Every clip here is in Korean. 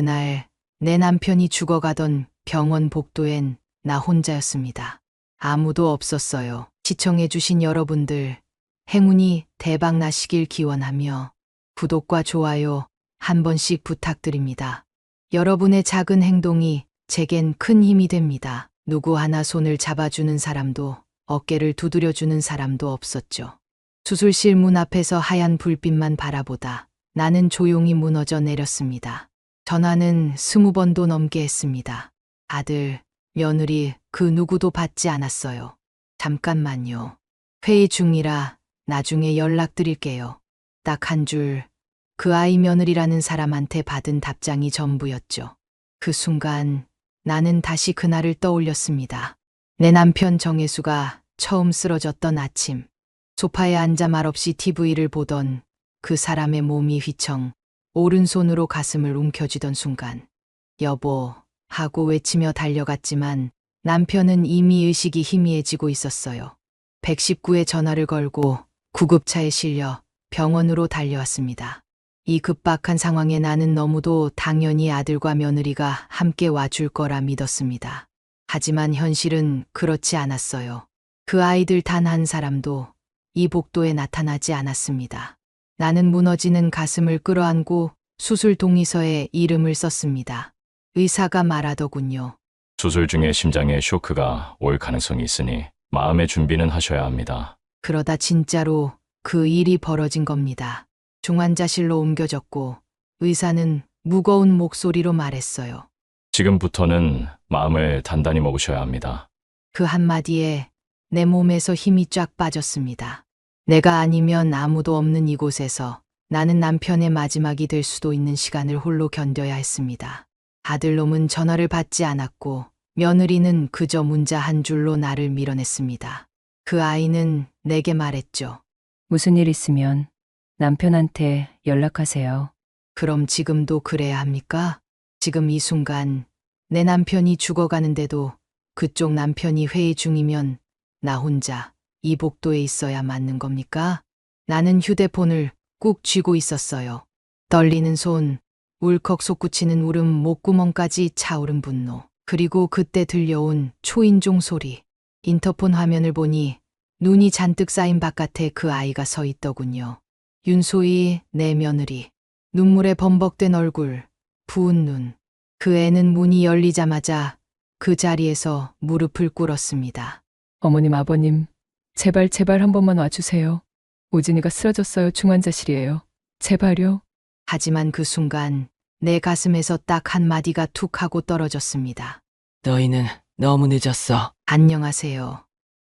그날 내 남편이 죽어가던 병원 복도엔 나 혼자였습니다. 아무도 없었어요. 시청해주신 여러분들, 행운이 대박 나시길 기원하며 구독과 좋아요 한 번씩 부탁드립니다. 여러분의 작은 행동이 제겐 큰 힘이 됩니다. 누구 하나 손을 잡아주는 사람도 어깨를 두드려주는 사람도 없었죠. 수술실 문 앞에서 하얀 불빛만 바라보다 나는 조용히 무너져 내렸습니다. 전화는 20번도 넘게 했습니다. 아들, 며느리 그 누구도 받지 않았어요. 잠깐만요. 회의 중이라 나중에 연락드릴게요. 딱 한 줄, 그 아이 며느리라는 사람한테 받은 답장이 전부였죠. 그 순간 나는 다시 그날을 떠올렸습니다. 내 남편 정혜수가 처음 쓰러졌던 아침, 소파에 앉아 말없이 TV를 보던 그 사람의 몸이 휘청 오른손으로 가슴을 움켜쥐던 순간, 여보 하고 외치며 달려갔지만 남편은 이미 의식이 희미해지고 있었어요. 119에 전화를 걸고 구급차에 실려 병원으로 달려왔습니다. 이 급박한 상황에 나는 너무도 당연히 아들과 며느리가 함께 와줄 거라 믿었습니다. 하지만 현실은 그렇지 않았어요. 그 아이들 단 한 사람도 이 복도에 나타나지 않았습니다. 나는 무너지는 가슴을 끌어안고 수술 동의서에 이름을 썼습니다. 의사가 말하더군요. 수술 중에 심장에 쇼크가 올 가능성이 있으니 마음의 준비는 하셔야 합니다. 그러다 진짜로 그 일이 벌어진 겁니다. 중환자실로 옮겨졌고 의사는 무거운 목소리로 말했어요. 지금부터는 마음을 단단히 먹으셔야 합니다. 그 한마디에 내 몸에서 힘이 쫙 빠졌습니다. 내가 아니면 아무도 없는 이곳에서 나는 남편의 마지막이 될 수도 있는 시간을 홀로 견뎌야 했습니다. 아들놈은 전화를 받지 않았고 며느리는 그저 문자 한 줄로 나를 밀어냈습니다. 그 아이는 내게 말했죠. 무슨 일 있으면 남편한테 연락하세요. 그럼 지금도 그래야 합니까? 지금 이 순간 내 남편이 죽어가는데도 그쪽 남편이 회의 중이면 나 혼자 이 복도에 있어야 맞는 겁니까? 나는 휴대폰을 꾹 쥐고 있었어요. 떨리는 손, 울컥 솟구치는 울음, 목구멍까지 차오른 분노. 그리고 그때 들려온 초인종 소리. 인터폰 화면을 보니 눈이 잔뜩 쌓인 바깥에 그 아이가 서 있더군요. 윤소희, 내 며느리. 눈물에 범벅된 얼굴, 부은 눈. 그 애는 문이 열리자마자 그 자리에서 무릎을 꿇었습니다. 어머님, 아버님, 제발 한 번만 와주세요. 우진이가 쓰러졌어요. 중환자실이에요. 제발요. 하지만 그 순간 내 가슴에서 딱 한마디가 툭 하고 떨어졌습니다. 너희는 너무 늦었어. 안녕하세요.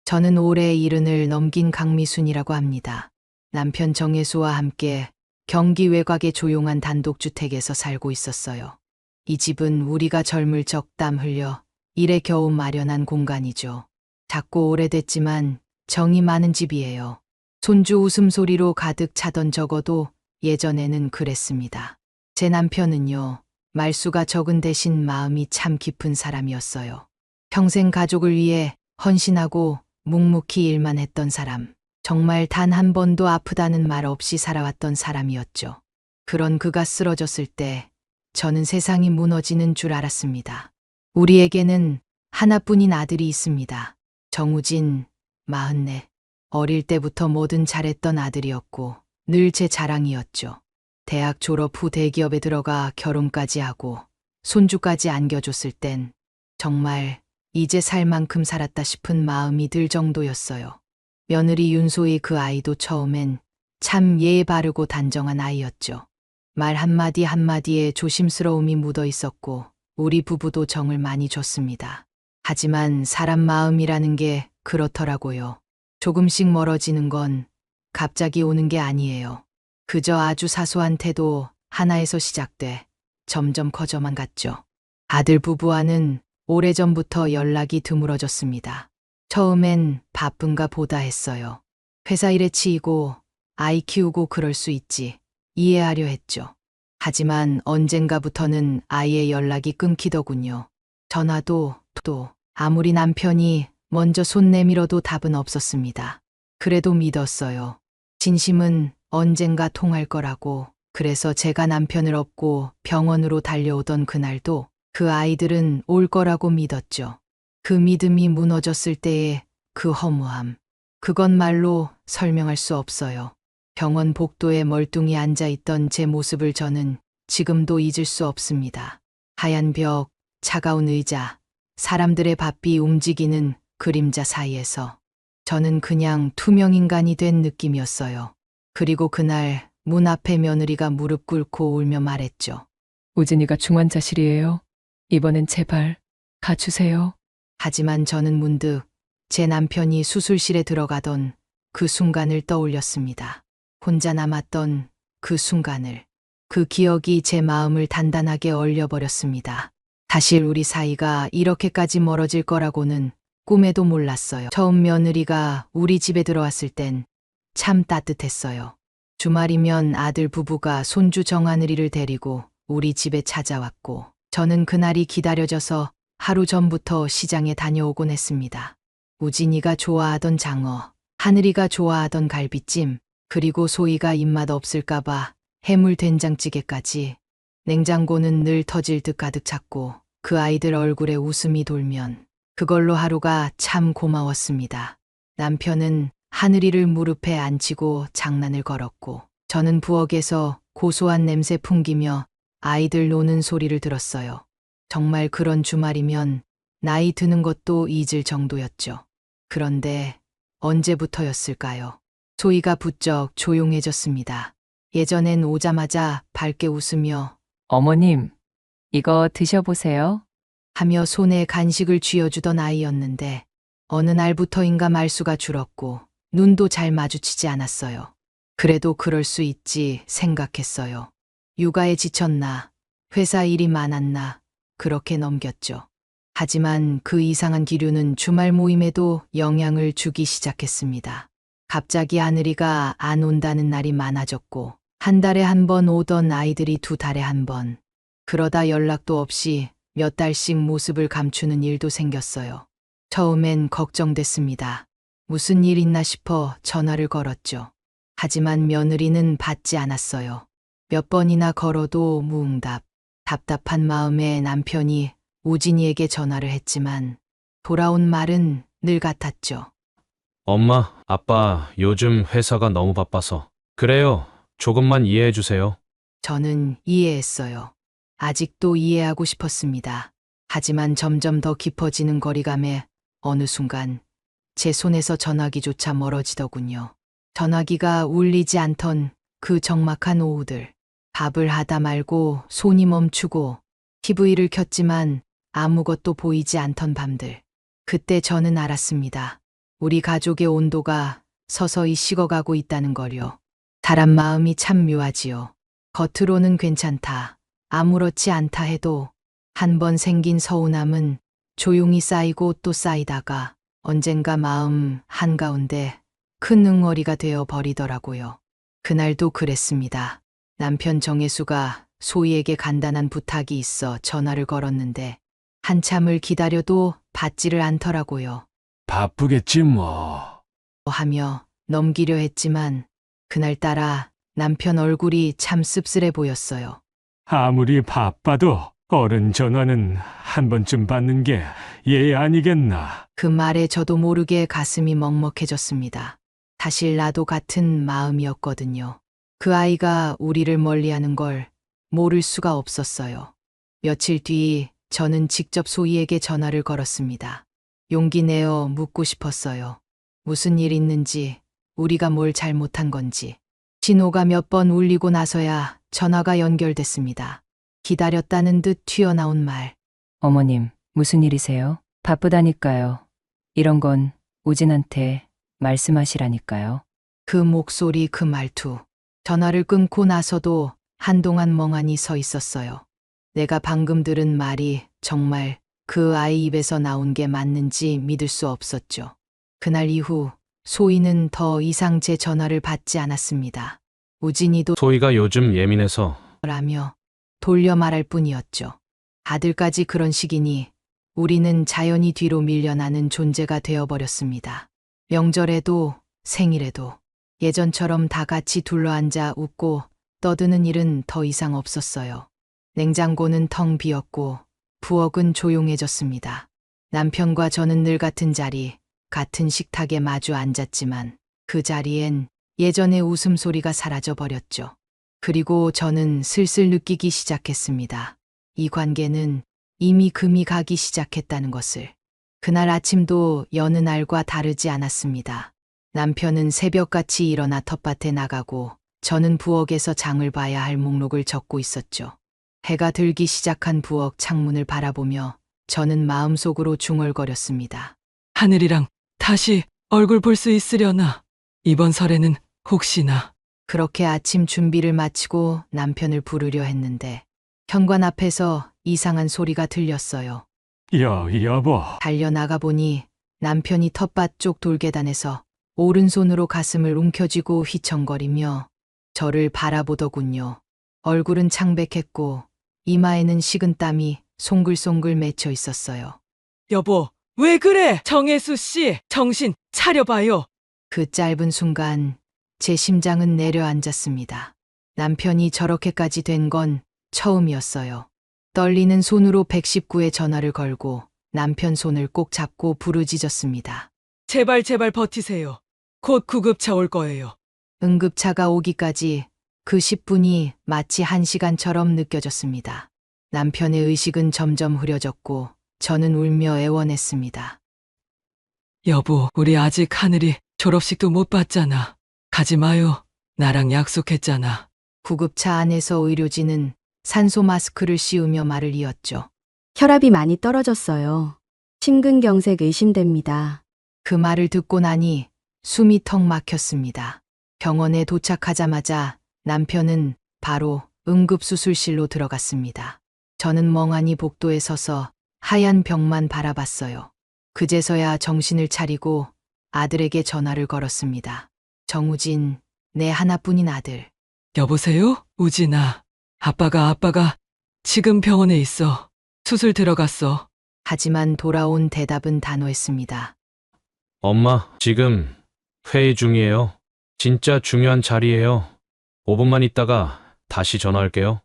저는 올해 70을 넘긴 강미순이라고 합니다. 남편 정혜수와 함께 경기 외곽의 조용한 단독주택에서 살고 있었어요. 이 집은 우리가 젊을 적 땀 흘려 일에 겨우 마련한 공간이죠. 작고 오래됐지만 정이 많은 집이에요. 손주 웃음소리로 가득 차던 적어도 예전에는 그랬습니다. 제 남편은요, 말수가 적은 대신 마음이 참 깊은 사람이었어요. 평생 가족을 위해 헌신하고 묵묵히 일만 했던 사람. 정말 단 한 번도 아프다는 말 없이 살아왔던 사람이었죠. 그런 그가 쓰러졌을 때 저는 세상이 무너지는 줄 알았습니다. 우리에게는 하나뿐인 아들이 있습니다. 정우진, 44. 어릴 때부터 뭐든 잘했던 아들이었고 늘 제 자랑이었죠. 대학 졸업 후 대기업에 들어가 결혼까지 하고 손주까지 안겨줬을 땐 정말 이제 살 만큼 살았다 싶은 마음이 들 정도였어요. 며느리 윤소희, 그 아이도 처음엔 참 예의 바르고 단정한 아이였죠. 말 한마디 한마디에 조심스러움이 묻어 있었고 우리 부부도 정을 많이 줬습니다. 하지만 사람 마음이라는 게 그렇더라고요. 조금씩 멀어지는 건 갑자기 오는 게 아니에요. 그저 아주 사소한 태도 하나에서 시작돼 점점 커져만 갔죠. 아들 부부와는 오래전부터 연락이 드물어졌습니다. 처음엔 바쁜가 보다 했어요. 회사 일에 치이고 아이 키우고 그럴 수 있지. 이해하려 했죠. 하지만 언젠가부터는 아이의 연락이 끊기더군요. 전화도 또 아무리 남편이 먼저 손 내밀어도 답은 없었습니다. 그래도 믿었어요. 진심은 언젠가 통할 거라고. 그래서 제가 남편을 업고 병원으로 달려오던 그날도 그 아이들은 올 거라고 믿었죠. 그 믿음이 무너졌을 때의 그 허무함. 그건 말로 설명할 수 없어요. 병원 복도에 멀뚱히 앉아있던 제 모습을 저는 지금도 잊을 수 없습니다. 하얀 벽, 차가운 의자, 사람들의 바삐 움직이는 그림자 사이에서 저는 그냥 투명 인간이 된 느낌이었어요. 그리고 그날 문 앞에 며느리가 무릎 꿇고 울며 말했죠. 우진이가 중환자실이에요. 이번엔 제발 가주세요. 하지만 저는 문득 제 남편이 수술실에 들어가던 그 순간을 떠올렸습니다. 혼자 남았던 그 순간을. 그 기억이 제 마음을 단단하게 얼려버렸습니다. 사실 우리 사이가 이렇게까지 멀어질 거라고는 꿈에도 몰랐어요. 처음 며느리가 우리 집에 들어왔을 땐 참 따뜻했어요. 주말이면 아들 부부가 손주 정하늘이를 데리고 우리 집에 찾아왔고 저는 그날이 기다려져서 하루 전부터 시장에 다녀오곤 했습니다. 우진이가 좋아하던 장어, 하늘이가 좋아하던 갈비찜, 그리고 소희가 입맛 없을까봐 해물 된장찌개까지. 냉장고는 늘 터질 듯 가득 찼고 그 아이들 얼굴에 웃음이 돌면 그걸로 하루가 참 고마웠습니다. 남편은 하늘이를 무릎에 앉히고 장난을 걸었고 저는 부엌에서 고소한 냄새 풍기며 아이들 노는 소리를 들었어요. 정말 그런 주말이면 나이 드는 것도 잊을 정도였죠. 그런데 언제부터였을까요? 소희가 부쩍 조용해졌습니다. 예전엔 오자마자 밝게 웃으며 어머님, 이거 드셔보세요. 하며 손에 간식을 쥐어주던 아이였는데 어느 날부터인가 말수가 줄었고 눈도 잘 마주치지 않았어요. 그래도 그럴 수 있지 생각했어요. 육아에 지쳤나, 회사 일이 많았나, 그렇게 넘겼죠. 하지만 그 이상한 기류는 주말 모임에도 영향을 주기 시작했습니다. 갑자기 하늘이가 안 온다는 날이 많아졌고 한 달에 한 번 오던 아이들이 두 달에 한 번. 그러다 연락도 없이 몇 달씩 모습을 감추는 일도 생겼어요. 처음엔 걱정됐습니다. 무슨 일 있나 싶어 전화를 걸었죠. 하지만 며느리는 받지 않았어요. 몇 번이나 걸어도 무응답. 답답한 마음에 남편이 우진이에게 전화를 했지만 돌아온 말은 늘 같았죠. 엄마, 아빠, 요즘 회사가 너무 바빠서. 그래요. 조금만 이해해 주세요. 저는 이해했어요. 아직도 이해하고 싶었습니다. 하지만 점점 더 깊어지는 거리감에 어느 순간 제 손에서 전화기조차 멀어지더군요. 전화기가 울리지 않던 그 적막한 오후들. 밥을 하다 말고 손이 멈추고 TV를 켰지만 아무것도 보이지 않던 밤들. 그때 저는 알았습니다. 우리 가족의 온도가 서서히 식어가고 있다는 걸요. 사람 마음이 참 묘하지요. 겉으로는 괜찮다, 아무렇지 않다 해도 한 번 생긴 서운함은 조용히 쌓이고 또 쌓이다가 언젠가 마음 한가운데 큰 응어리가 되어 버리더라고요. 그날도 그랬습니다. 남편 정혜수가 소희에게 간단한 부탁이 있어 전화를 걸었는데 한참을 기다려도 받지를 않더라고요. 바쁘겠지 뭐. 하며 넘기려 했지만 그날따라 남편 얼굴이 참 씁쓸해 보였어요. 아무리 바빠도 어른 전화는 한 번쯤 받는 게 예의 아니겠나. 그 말에 저도 모르게 가슴이 먹먹해졌습니다. 사실 나도 같은 마음이었거든요. 그 아이가 우리를 멀리하는 걸 모를 수가 없었어요. 며칠 뒤 저는 직접 소희에게 전화를 걸었습니다. 용기 내어 묻고 싶었어요. 무슨 일 있는지, 우리가 뭘 잘못한 건지. 신호가 몇 번 울리고 나서야 전화가 연결됐습니다. 기다렸다는 듯 튀어나온 말. 어머님, 무슨 일이세요? 바쁘다니까요. 이런 건 우진한테 말씀하시라니까요. 그 목소리, 그 말투. 전화를 끊고 나서도 한동안 멍하니 서 있었어요. 내가 방금 들은 말이 정말 그 아이 입에서 나온 게 맞는지 믿을 수 없었죠. 그날 이후 소희는 더 이상 제 전화를 받지 않았습니다. 우진이도 소희가 요즘 예민해서. 라며 돌려 말할 뿐이었죠. 아들까지 그런 식이니 우리는 자연히 뒤로 밀려나는 존재가 되어버렸습니다. 명절에도 생일에도 예전처럼 다 같이 둘러앉아 웃고 떠드는 일은 더 이상 없었어요. 냉장고는 텅 비었고 부엌은 조용해졌습니다. 남편과 저는 늘 같은 자리, 같은 식탁에 마주 앉았지만 그 자리엔 예전의 웃음소리가 사라져 버렸죠. 그리고 저는 슬슬 느끼기 시작했습니다. 이 관계는 이미 금이 가기 시작했다는 것을. 그날 아침도 여느 날과 다르지 않았습니다. 남편은 새벽같이 일어나 텃밭에 나가고 저는 부엌에서 장을 봐야 할 목록을 적고 있었죠. 해가 들기 시작한 부엌 창문을 바라보며 저는 마음속으로 중얼거렸습니다. 하늘이랑 다시 얼굴 볼 수 있으려나? 이번 설에는 혹시나. 그렇게 아침 준비를 마치고 남편을 부르려 했는데 현관 앞에서 이상한 소리가 들렸어요. 여보. 달려나가 보니 남편이 텃밭 쪽 돌계단에서 오른손으로 가슴을 움켜쥐고 휘청거리며 저를 바라보더군요. 얼굴은 창백했고 이마에는 식은 땀이 송글송글 맺혀 있었어요. 여보, 왜 그래? 정혜수 씨, 정신 차려봐요. 그 짧은 순간 제 심장은 내려앉았습니다. 남편이 저렇게까지 된 건 처음이었어요. 떨리는 손으로 119에 전화를 걸고 남편 손을 꼭 잡고 부르짖었습니다. 제발 버티세요. 곧 구급차 올 거예요. 응급차가 오기까지 그 10분이 마치 1시간처럼 느껴졌습니다. 남편의 의식은 점점 흐려졌고 저는 울며 애원했습니다. 여보, 우리 아직 하늘이 졸업식도 못 봤잖아. 가지 마요. 나랑 약속했잖아. 구급차 안에서 의료진은 산소 마스크를 씌우며 말을 이었죠. 혈압이 많이 떨어졌어요. 심근경색 의심됩니다. 그 말을 듣고 나니 숨이 턱 막혔습니다. 병원에 도착하자마자 남편은 바로 응급수술실로 들어갔습니다. 저는 멍하니 복도에 서서 하얀 벽만 바라봤어요. 그제서야 정신을 차리고 아들에게 전화를 걸었습니다. 정우진, 내 하나뿐인 아들. 여보세요? 우진아. 아빠가 지금 병원에 있어. 수술 들어갔어. 하지만 돌아온 대답은 단호했습니다. 엄마, 지금 회의 중이에요. 진짜 중요한 자리예요. 5분만 있다가 다시 전화할게요.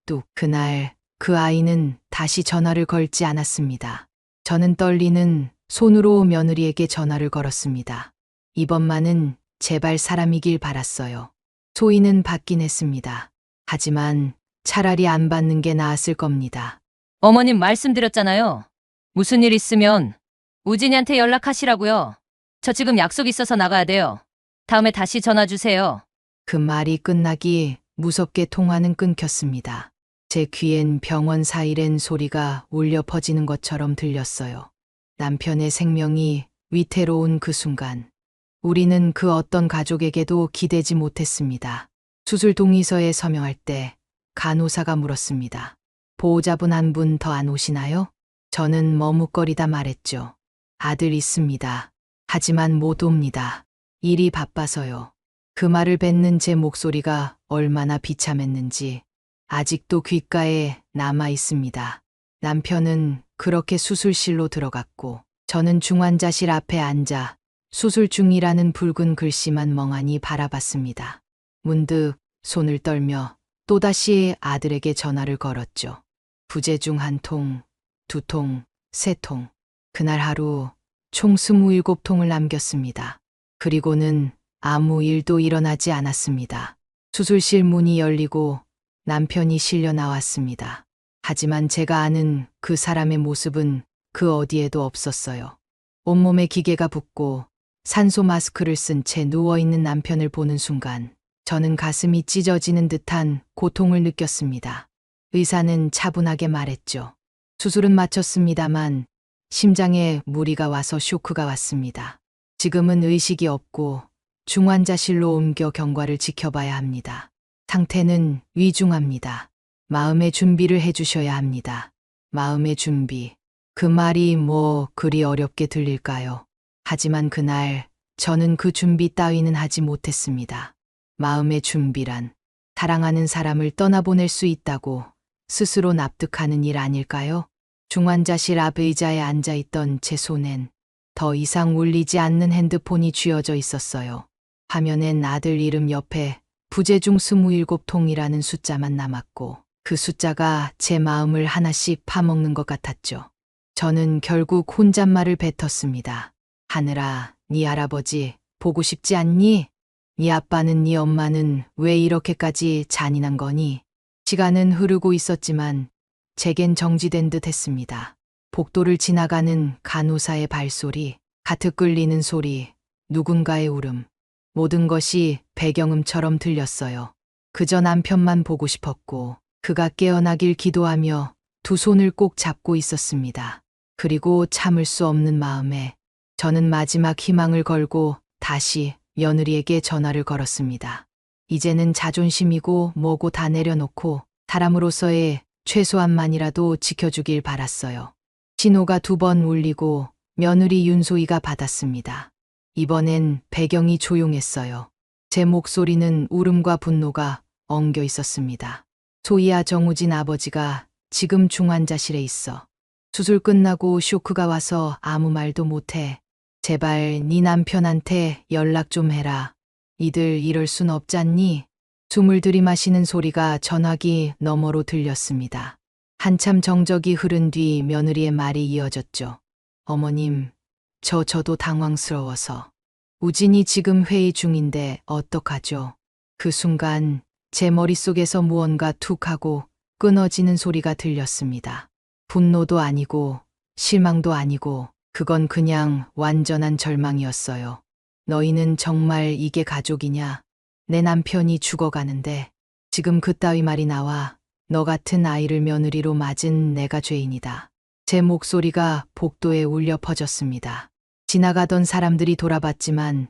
뚝 그날 그 아이는 다시 전화를 걸지 않았습니다. 저는 떨리는 손으로 며느리에게 전화를 걸었습니다. 이번만은 제발 사람이길 바랐어요. 소인은 받긴 했습니다. 하지만 차라리 안 받는 게 나았을 겁니다. 어머님 말씀드렸잖아요. 무슨 일 있으면 우진이한테 연락하시라고요. 저 지금 약속 있어서 나가야 돼요. 다음에 다시 전화 주세요. 그 말이 끝나기 무섭게 통화는 끊겼습니다. 제 귀엔 병원 사이렌 소리가 울려 퍼지는 것처럼 들렸어요. 남편의 생명이 위태로운 그 순간, 우리는 그 어떤 가족에게도 기대지 못했습니다. 수술 동의서에 서명할 때 간호사가 물었습니다. 보호자분 한 분 더 안 오시나요? 저는 머뭇거리다 말했죠. 아들 있습니다. 하지만 못 옵니다. 일이 바빠서요. 그 말을 뱉는 제 목소리가 얼마나 비참했는지 아직도 귓가에 남아 있습니다. 남편은 그렇게 수술실로 들어갔고 저는 중환자실 앞에 앉아 수술 중이라는 붉은 글씨만 멍하니 바라봤습니다. 문득 손을 떨며 또다시 아들에게 전화를 걸었죠. 부재 중 1통, 2통, 3통. 그날 하루 총 27통을 남겼습니다. 그리고는 아무 일도 일어나지 않았습니다. 수술실 문이 열리고 남편이 실려 나왔습니다. 하지만 제가 아는 그 사람의 모습은 그 어디에도 없었어요. 온몸에 기계가 붙고 산소 마스크를 쓴 채 누워있는 남편을 보는 순간 저는 가슴이 찢어지는 듯한 고통을 느꼈습니다. 의사는 차분하게 말했죠. 수술은 마쳤습니다만 심장에 무리가 와서 쇼크가 왔습니다. 지금은 의식이 없고 중환자실로 옮겨 경과를 지켜봐야 합니다. 상태는 위중합니다. 마음의 준비를 해주셔야 합니다. 마음의 준비. 그 말이 뭐 그리 어렵게 들릴까요? 하지만 그날 저는 그 준비 따위는 하지 못했습니다. 마음의 준비란 사랑하는 사람을 떠나보낼 수 있다고 스스로 납득하는 일 아닐까요? 중환자실 앞 의자에 앉아있던 제 손엔 더 이상 울리지 않는 핸드폰이 쥐어져 있었어요. 화면엔 아들 이름 옆에 부재 중 27통이라는 숫자만 남았고 그 숫자가 제 마음을 하나씩 파먹는 것 같았죠. 저는 결국 혼잣말을 뱉었습니다. 하늘아, 네 할아버지 보고 싶지 않니? 네 아빠는 네 엄마는 왜 이렇게까지 잔인한 거니? 시간은 흐르고 있었지만 제겐 정지된 듯 했습니다. 복도를 지나가는 간호사의 발소리, 가득 끌리는 소리, 누군가의 울음, 모든 것이 배경음처럼 들렸어요. 그저 남편만 보고 싶었고 그가 깨어나길 기도하며 두 손을 꼭 잡고 있었습니다. 그리고 참을 수 없는 마음에 저는 마지막 희망을 걸고 다시 며느리에게 전화를 걸었습니다. 이제는 자존심이고 뭐고 다 내려놓고 사람으로서의 최소한만이라도 지켜주길 바랐어요. 신호가 2번 울리고 며느리 윤소희가 받았습니다. 이번엔 배경이 조용했어요. 제 목소리는 울음과 분노가 엉겨 있었습니다. 소희야, 정우진 아버지가 지금 중환자실에 있어. 수술 끝나고 쇼크가 와서 아무 말도 못해. 제발 네 남편한테 연락 좀 해라. 이들 이럴 순 없잖니? 숨을 들이마시는 소리가 전화기 너머로 들렸습니다. 한참 정적이 흐른 뒤 며느리의 말이 이어졌죠. 어머님, 저도 당황스러워서. 우진이 지금 회의 중인데 어떡하죠? 그 순간 제 머릿속에서 무언가 툭 하고 끊어지는 소리가 들렸습니다. 분노도 아니고 실망도 아니고 그건 그냥 완전한 절망이었어요. 너희는 정말 이게 가족이냐? 내 남편이 죽어가는데 지금 그따위 말이 나와. 너 같은 아이를 며느리로 맞은 내가 죄인이다. 제 목소리가 복도에 울려 퍼졌습니다. 지나가던 사람들이 돌아봤지만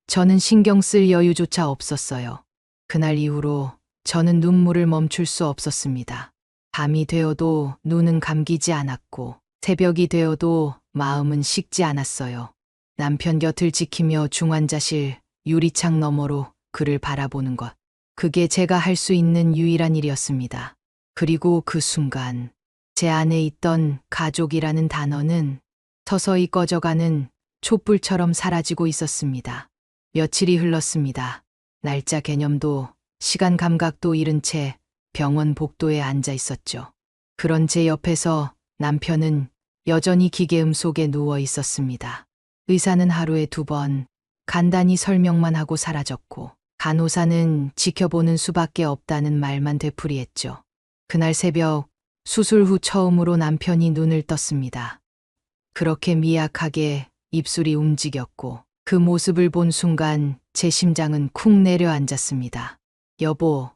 저는 신경 쓸 여유조차 없었어요. 그날 이후로 저는 눈물을 멈출 수 없었습니다. 밤이 되어도 눈은 감기지 않았고 새벽이 되어도 마음은 식지 않았어요. 남편 곁을 지키며 중환자실 유리창 너머로 그를 바라보는 것. 그게 제가 할 수 있는 유일한 일이었습니다. 그리고 그 순간 제 안에 있던 가족이라는 단어는 서서히 꺼져가는 촛불처럼 사라지고 있었습니다. 며칠이 흘렀습니다. 날짜 개념도 시간 감각도 잃은 채 병원 복도에 앉아 있었죠. 그런 제 옆에서 남편은 여전히 기계음 속에 누워 있었습니다. 의사는 하루에 2번 간단히 설명만 하고 사라졌고 간호사는 지켜보는 수밖에 없다는 말만 되풀이했죠. 그날 새벽 수술 후 처음으로 남편이 눈을 떴습니다. 그렇게 미약하게 입술이 움직였고 그 모습을 본 순간 제 심장은 쿵 내려앉았습니다. 여보,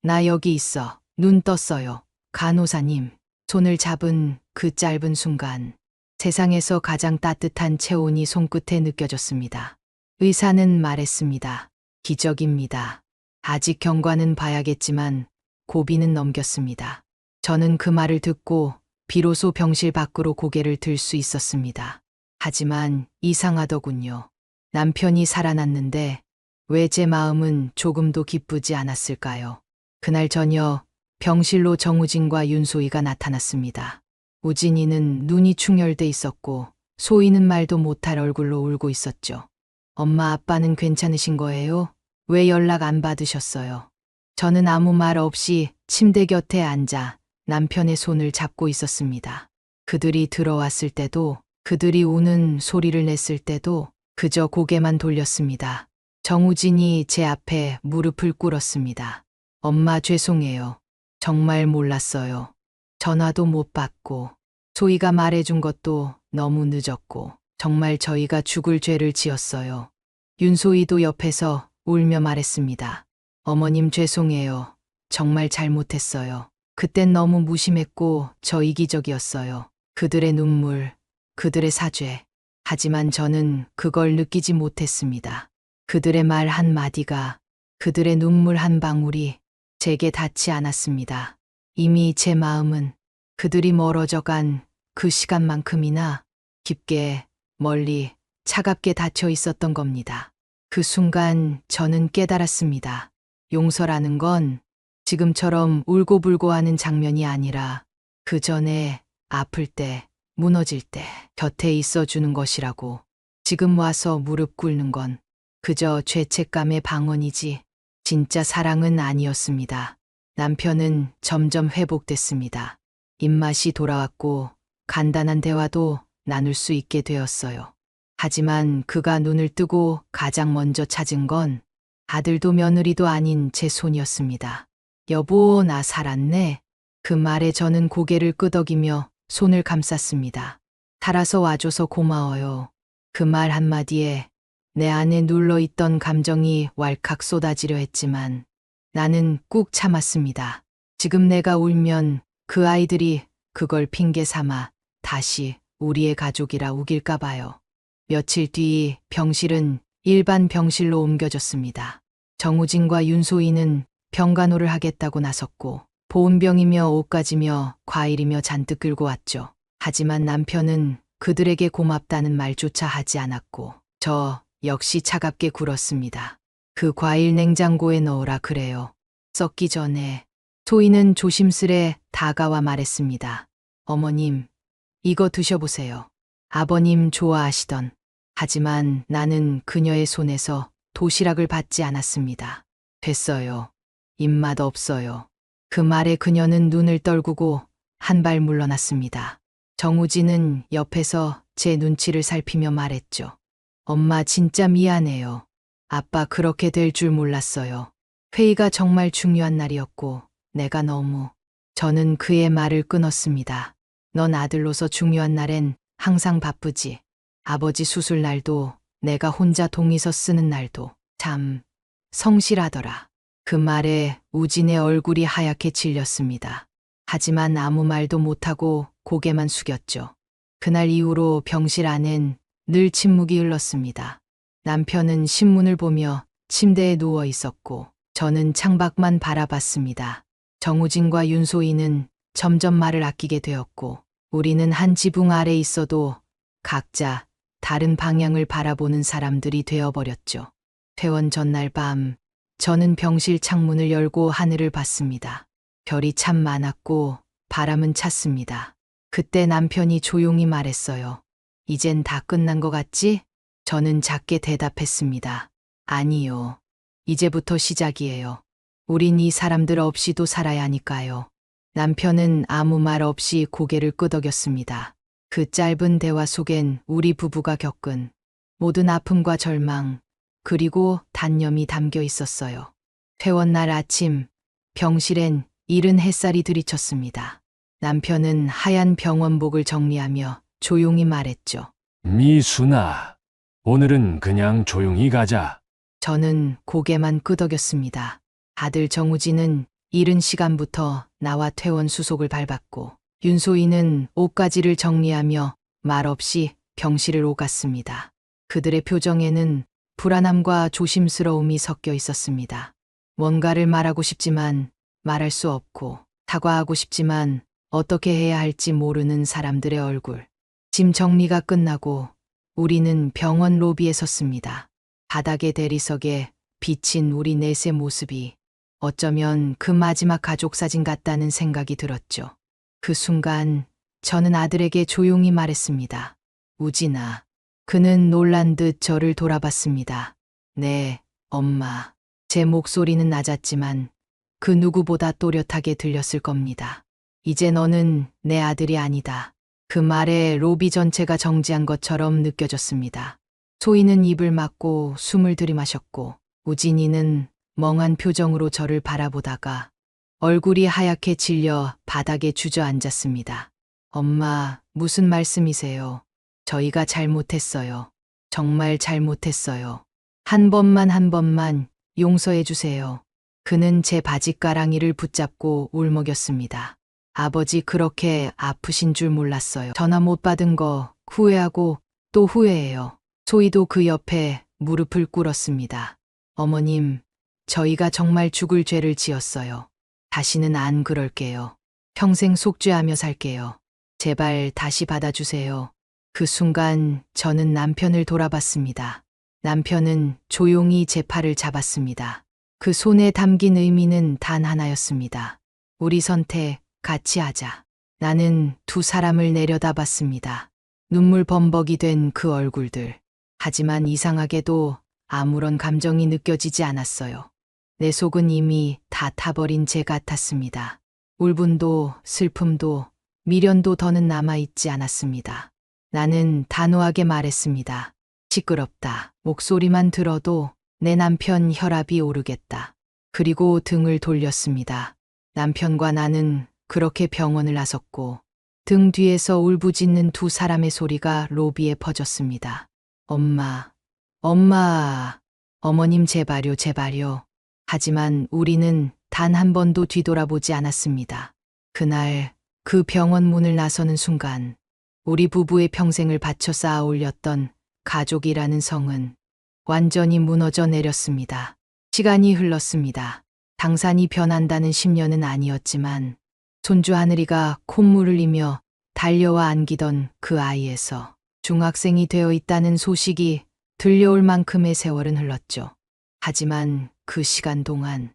나 여기 있어. 눈 떴어요. 간호사님. 손을 잡은 그 짧은 순간 세상에서 가장 따뜻한 체온이 손끝에 느껴졌습니다. 의사는 말했습니다. 기적입니다. 아직 경과는 봐야겠지만 고비는 넘겼습니다. 저는 그 말을 듣고 비로소 병실 밖으로 고개를 들 수 있었습니다. 하지만 이상하더군요. 남편이 살아났는데 왜 제 마음은 조금도 기쁘지 않았을까요? 그날 저녁 병실로 정우진과 윤소희가 나타났습니다. 우진이는 눈이 충혈돼 있었고 소희는 말도 못할 얼굴로 울고 있었죠. 엄마 아빠는 괜찮으신 거예요? 왜 연락 안 받으셨어요? 저는 아무 말 없이 침대 곁에 앉아 남편의 손을 잡고 있었습니다. 그들이 들어왔을 때도 그들이 우는 소리를 냈을 때도 그저 고개만 돌렸습니다. 정우진이 제 앞에 무릎을 꿇었습니다. 엄마 죄송해요. 정말 몰랐어요. 전화도 못 받고 소희가 말해준 것도 너무 늦었고 정말 저희가 죽을 죄를 지었어요. 윤소희도 옆에서 울며 말했습니다. 어머님 죄송해요. 정말 잘못했어요. 그땐 너무 무심했고 저 이기적이었어요. 그들의 눈물, 그들의 사죄. 하지만 저는 그걸 느끼지 못했습니다. 그들의 말 한마디가, 그들의 눈물 한 방울이 제게 닿지 않았습니다. 이미 제 마음은 그들이 멀어져 간 그 시간만큼이나 깊게, 멀리, 차갑게 닫혀 있었던 겁니다. 그 순간 저는 깨달았습니다. 용서라는 건 지금처럼 울고불고 하는 장면이 아니라 그 전에 아플 때, 무너질 때 곁에 있어주는 것이라고. 지금 와서 무릎 꿇는 건 그저 죄책감의 방언이지 진짜 사랑은 아니었습니다. 남편은 점점 회복됐습니다. 입맛이 돌아왔고 간단한 대화도 나눌 수 있게 되었어요. 하지만 그가 눈을 뜨고 가장 먼저 찾은 건 아들도 며느리도 아닌 제 손이었습니다. 여보, 나 살았네. 그 말에 저는 고개를 끄덕이며 손을 감쌌습니다. 살아서 와줘서 고마워요. 그 말 한마디에 내 안에 눌러있던 감정이 왈칵 쏟아지려 했지만 나는 꾹 참았습니다. 지금 내가 울면 그 아이들이 그걸 핑계 삼아 다시 우리의 가족이라 우길까 봐요. 며칠 뒤 병실은 일반 병실로 옮겨졌습니다. 정우진과 윤소희는 병간호를 하겠다고 나섰고 보온병이며 옷가지며 과일이며 잔뜩 끌고 왔죠. 하지만 남편은 그들에게 고맙다는 말조차 하지 않았고 저 역시 차갑게 굴었습니다. 그 과일 냉장고에 넣으라 그래요. 썩기 전에. 소희는 조심스레 다가와 말했습니다. 어머님, 이거 드셔보세요. 아버님 좋아하시던. 하지만 나는 그녀의 손에서 도시락을 받지 않았습니다. 됐어요. 입맛 없어요. 그 말에 그녀는 눈을 떨구고 한 발 물러났습니다. 정우진은 옆에서 제 눈치를 살피며 말했죠. 엄마 진짜 미안해요. 아빠 그렇게 될 줄 몰랐어요. 회의가 정말 중요한 날이었고 내가 너무. 저는 그의 말을 끊었습니다. 넌 아들로서 중요한 날엔 항상 바쁘지. 아버지 수술 날도 내가 혼자 동의서 쓰는 날도 참 성실하더라. 그 말에 우진의 얼굴이 하얗게 질렸습니다. 하지만 아무 말도 못하고 고개만 숙였죠. 그날 이후로 병실 안엔 늘 침묵이 흘렀습니다. 남편은 신문을 보며 침대에 누워 있었고 저는 창밖만 바라봤습니다. 정우진과 윤소희는 점점 말을 아끼게 되었고 우리는 한 지붕 아래 있어도 각자 다른 방향을 바라보는 사람들이 되어버렸죠. 퇴원 전날 밤 저는 병실 창문을 열고 하늘을 봤습니다. 별이 참 많았고 바람은 찼습니다. 그때 남편이 조용히 말했어요. 이젠 다 끝난 것 같지? 저는 작게 대답했습니다. 아니요. 이제부터 시작이에요. 우린 이 사람들 없이도 살아야 하니까요. 남편은 아무 말 없이 고개를 끄덕였습니다. 그 짧은 대화 속엔 우리 부부가 겪은 모든 아픔과 절망, 그리고 단념이 담겨 있었어요. 퇴원 날 아침, 병실엔 이른 햇살이 들이쳤습니다. 남편은 하얀 병원복을 정리하며 조용히 말했죠. 미순아, 오늘은 그냥 조용히 가자. 저는 고개만 끄덕였습니다. 아들 정우진은 이른 시간부터 나와 퇴원 수속을 밟았고 윤소희는 옷가지를 정리하며 말없이 병실을 오갔습니다. 그들의 표정에는 불안함과 조심스러움이 섞여 있었습니다. 뭔가를 말하고 싶지만 말할 수 없고 사과하고 싶지만 어떻게 해야 할지 모르는 사람들의 얼굴. 짐 정리가 끝나고 우리는 병원 로비에 섰습니다. 바닥의 대리석에 비친 우리 넷의 모습이 어쩌면 그 마지막 가족 사진 같다는 생각이 들었죠. 그 순간 저는 아들에게 조용히 말했습니다. 우진아. 그는 놀란 듯 저를 돌아봤습니다. 네, 엄마. 제 목소리는 낮았지만 그 누구보다 또렷하게 들렸을 겁니다. 이제 너는 내 아들이 아니다. 그 말에 로비 전체가 정지한 것처럼 느껴졌습니다. 소희는 입을 막고 숨을 들이마셨고 우진이는 멍한 표정으로 저를 바라보다가 얼굴이 하얗게 질려 바닥에 주저앉았습니다. 엄마, 무슨 말씀이세요? 저희가 잘못했어요. 정말 잘못했어요. 한 번만 용서해 주세요. 그는 제 바지가랑이를 붙잡고 울먹였습니다. 아버지 그렇게 아프신 줄 몰랐어요. 전화 못 받은 거 후회하고 또 후회해요. 소희도 그 옆에 무릎을 꿇었습니다. 어머님, 저희가 정말 죽을 죄를 지었어요. 다시는 안 그럴게요. 평생 속죄하며 살게요. 제발 다시 받아주세요. 그 순간 저는 남편을 돌아봤습니다. 남편은 조용히 제 팔을 잡았습니다. 그 손에 담긴 의미는 단 하나였습니다. 우리 선택 같이 하자. 나는 두 사람을 내려다봤습니다. 눈물 범벅이 된 그 얼굴들. 하지만 이상하게도 아무런 감정이 느껴지지 않았어요. 내 속은 이미 다 타버린 재 같았습니다. 울분도 슬픔도 미련도 더는 남아있지 않았습니다. 나는 단호하게 말했습니다. 시끄럽다. 목소리만 들어도 내 남편 혈압이 오르겠다. 그리고 등을 돌렸습니다. 남편과 나는 그렇게 병원을 나섰고 등 뒤에서 울부짖는 두 사람의 소리가 로비에 퍼졌습니다. 엄마, 엄마, 어머님 제발요, 제발요. 하지만 우리는 단 한 번도 뒤돌아보지 않았습니다. 그날 그 병원 문을 나서는 순간 우리 부부의 평생을 바쳐 쌓아 올렸던 가족이라는 성은 완전히 무너져 내렸습니다. 시간이 흘렀습니다. 당산이 변한다는 10년은 아니었지만 손주 하늘이가 콧물을 흘리며 달려와 안기던 그 아이에서 중학생이 되어 있다는 소식이 들려올 만큼의 세월은 흘렀죠. 하지만 그 시간 동안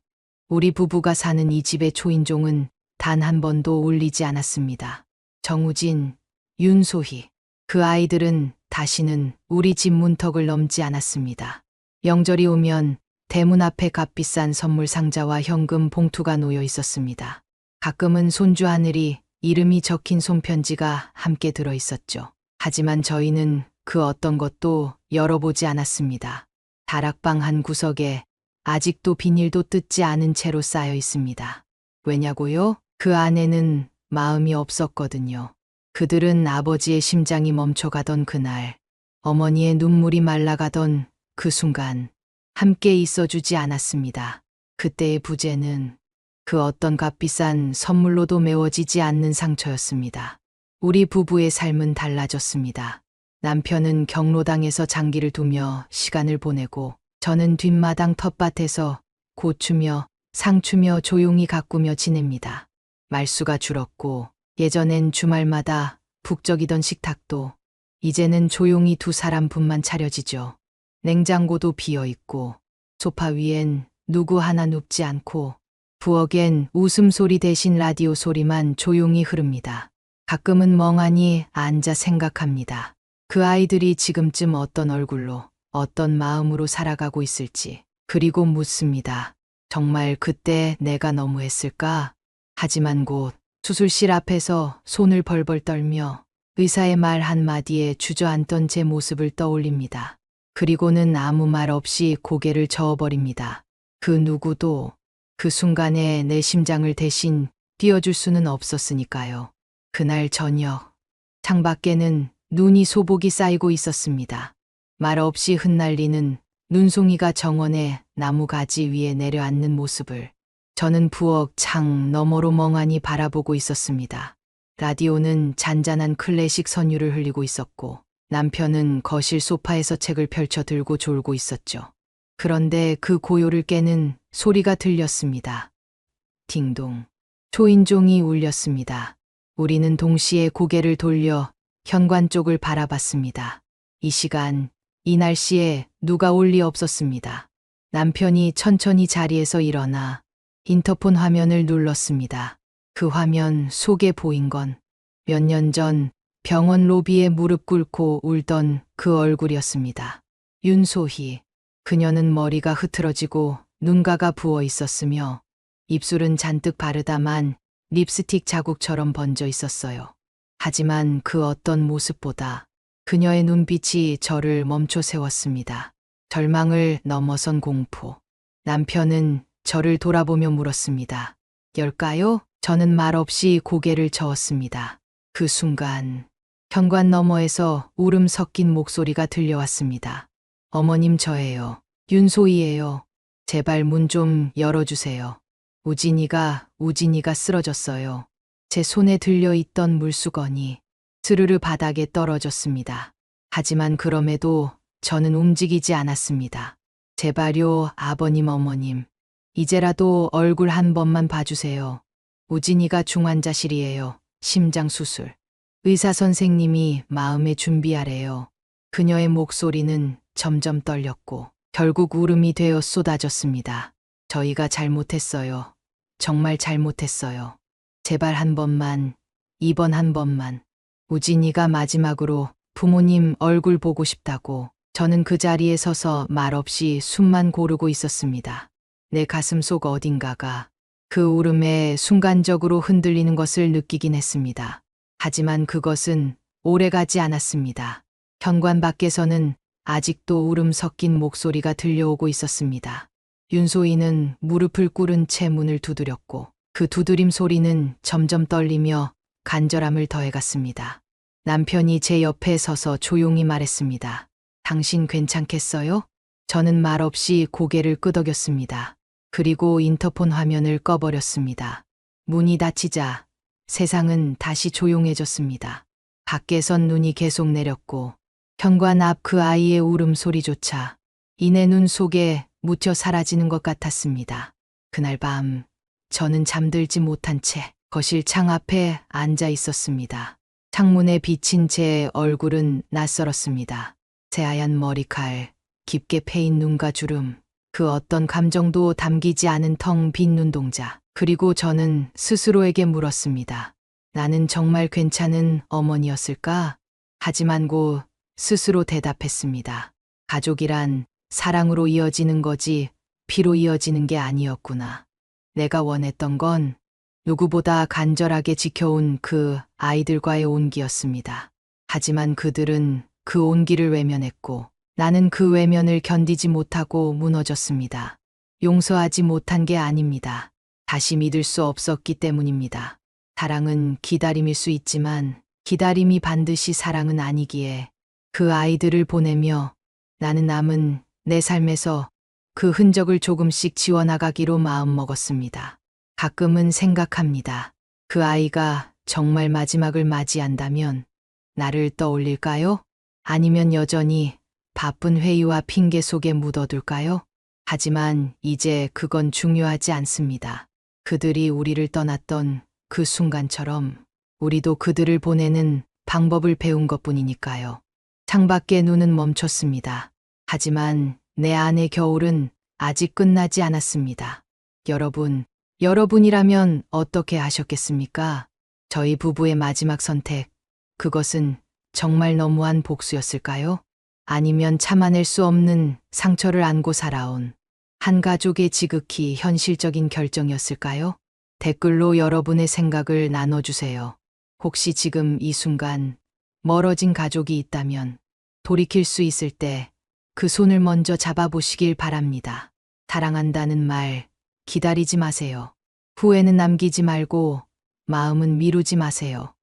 우리 부부가 사는 이 집의 초인종은 단 한 번도 울리지 않았습니다. 정우진, 윤소희, 그 아이들은 다시는 우리 집 문턱을 넘지 않았습니다. 명절이 오면 대문 앞에 값비싼 선물 상자와 현금 봉투가 놓여 있었습니다. 가끔은 손주 하늘이 이름이 적힌 손편지가 함께 들어 있었죠. 하지만 저희는 그 어떤 것도 열어보지 않았습니다. 다락방 한 구석에 아직도 비닐도 뜯지 않은 채로 쌓여 있습니다. 왜냐고요? 그 안에는 마음이 없었거든요. 그들은 아버지의 심장이 멈춰가던 그날, 어머니의 눈물이 말라가던 그 순간 함께 있어주지 않았습니다. 그때의 부재는 그 어떤 값비싼 선물로도 메워지지 않는 상처였습니다. 우리 부부의 삶은 달라졌습니다. 남편은 경로당에서 장기를 두며 시간을 보내고 저는 뒷마당 텃밭에서 고추며 상추며 조용히 가꾸며 지냅니다. 말수가 줄었고 예전엔 주말마다 북적이던 식탁도 이제는 조용히 두 사람분만 차려지죠. 냉장고도 비어있고 소파 위엔 누구 하나 눕지 않고 부엌엔 웃음소리 대신 라디오 소리만 조용히 흐릅니다. 가끔은 멍하니 앉아 생각합니다. 그 아이들이 지금쯤 어떤 얼굴로 어떤 마음으로 살아가고 있을지. 그리고 묻습니다. 정말 그때 내가 너무했을까? 하지만 곧 수술실 앞에서 손을 벌벌 떨며 의사의 말 한마디에 주저앉던 제 모습을 떠올립니다. 그리고는 아무 말 없이 고개를 저어버립니다. 그 누구도 그 순간에 내 심장을 대신 띄워줄 수는 없었으니까요. 그날 저녁, 창밖에는 눈이 소복이 쌓이고 있었습니다. 말 없이 흩날리는 눈송이가 정원의 나무 가지 위에 내려앉는 모습을 저는 부엌 창 너머로 멍하니 바라보고 있었습니다. 라디오는 잔잔한 클래식 선율을 흘리고 있었고 남편은 거실 소파에서 책을 펼쳐 들고 졸고 있었죠. 그런데 그 고요를 깨는 소리가 들렸습니다. 딩동. 초인종이 울렸습니다. 우리는 동시에 고개를 돌려 현관 쪽을 바라봤습니다. 이 시간, 이 날씨에 누가 올 리 없었습니다. 남편이 천천히 자리에서 일어나 인터폰 화면을 눌렀습니다. 그 화면 속에 보인 건 몇 년 전 병원 로비에 무릎 꿇고 울던 그 얼굴이었습니다. 윤소희. 그녀는 머리가 흐트러지고 눈가가 부어 있었으며 입술은 잔뜩 바르다만 립스틱 자국처럼 번져 있었어요. 하지만 그 어떤 모습보다 그녀의 눈빛이 저를 멈춰 세웠습니다. 절망을 넘어선 공포. 남편은 저를 돌아보며 물었습니다. 열까요? 저는 말없이 고개를 저었습니다. 그 순간 현관 너머에서 울음 섞인 목소리가 들려왔습니다. 어머님 저예요. 윤소희예요. 제발 문 좀 열어주세요. 우진이가 쓰러졌어요. 제 손에 들려있던 물수건이 스르르 바닥에 떨어졌습니다. 하지만 그럼에도 저는 움직이지 않았습니다. 제발요, 아버님, 어머님. 이제라도 얼굴 한 번만 봐주세요. 우진이가 중환자실이에요. 심장 수술. 의사 선생님이 마음의 준비하래요. 그녀의 목소리는 점점 떨렸고 결국 울음이 되어 쏟아졌습니다. 저희가 잘못했어요. 정말 잘못했어요. 제발 한 번만, 이번 한 번만. 우진이가 마지막으로 부모님 얼굴 보고 싶다고. 저는 그 자리에 서서 말없이 숨만 고르고 있었습니다. 내 가슴 속 어딘가가 그 울음에 순간적으로 흔들리는 것을 느끼긴 했습니다. 하지만 그것은 오래가지 않았습니다. 현관 밖에서는 아직도 울음 섞인 목소리가 들려오고 있었습니다. 윤소희는 무릎을 꿇은 채 문을 두드렸고 그 두드림 소리는 점점 떨리며 간절함을 더해갔습니다. 남편이 제 옆에 서서 조용히 말했습니다. 당신 괜찮겠어요? 저는 말없이 고개를 끄덕였습니다. 그리고 인터폰 화면을 꺼버렸습니다. 문이 닫히자 세상은 다시 조용해졌습니다. 밖에선 눈이 계속 내렸고 현관 앞 그 아이의 울음소리조차 이내 눈 속에 묻혀 사라지는 것 같았습니다. 그날 밤 저는 잠들지 못한 채 거실 창 앞에 앉아 있었습니다. 창문에 비친 제 얼굴은 낯설었습니다. 새하얀 머리칼, 깊게 패인 눈과 주름, 그 어떤 감정도 담기지 않은 텅 빈 눈동자. 그리고 저는 스스로에게 물었습니다. 나는 정말 괜찮은 어머니였을까? 하지만 곧 스스로 대답했습니다. 가족이란 사랑으로 이어지는 거지 피로 이어지는 게 아니었구나. 내가 원했던 건 누구보다 간절하게 지켜온 그 아이들과의 온기였습니다. 하지만 그들은 그 온기를 외면했고 나는 그 외면을 견디지 못하고 무너졌습니다. 용서하지 못한 게 아닙니다. 다시 믿을 수 없었기 때문입니다. 사랑은 기다림일 수 있지만 기다림이 반드시 사랑은 아니기에 그 아이들을 보내며 나는 남은 내 삶에서 그 흔적을 조금씩 지워나가기로 마음먹었습니다. 가끔은 생각합니다. 그 아이가 정말 마지막을 맞이한다면 나를 떠올릴까요? 아니면 여전히 바쁜 회의와 핑계 속에 묻어둘까요? 하지만 이제 그건 중요하지 않습니다. 그들이 우리를 떠났던 그 순간처럼 우리도 그들을 보내는 방법을 배운 것뿐이니까요. 창밖에 눈은 멈췄습니다. 하지만 내 안의 겨울은 아직 끝나지 않았습니다. 여러분이라면 어떻게 하셨겠습니까? 저희 부부의 마지막 선택, 그것은 정말 너무한 복수였을까요? 아니면 참아낼 수 없는 상처를 안고 살아온 한 가족의 지극히 현실적인 결정이었을까요? 댓글로 여러분의 생각을 나눠주세요. 혹시 지금 이 순간 멀어진 가족이 있다면 돌이킬 수 있을 때 그 손을 먼저 잡아보시길 바랍니다. 사랑한다는 말 기다리지 마세요. 후회는 남기지 말고 마음은 미루지 마세요.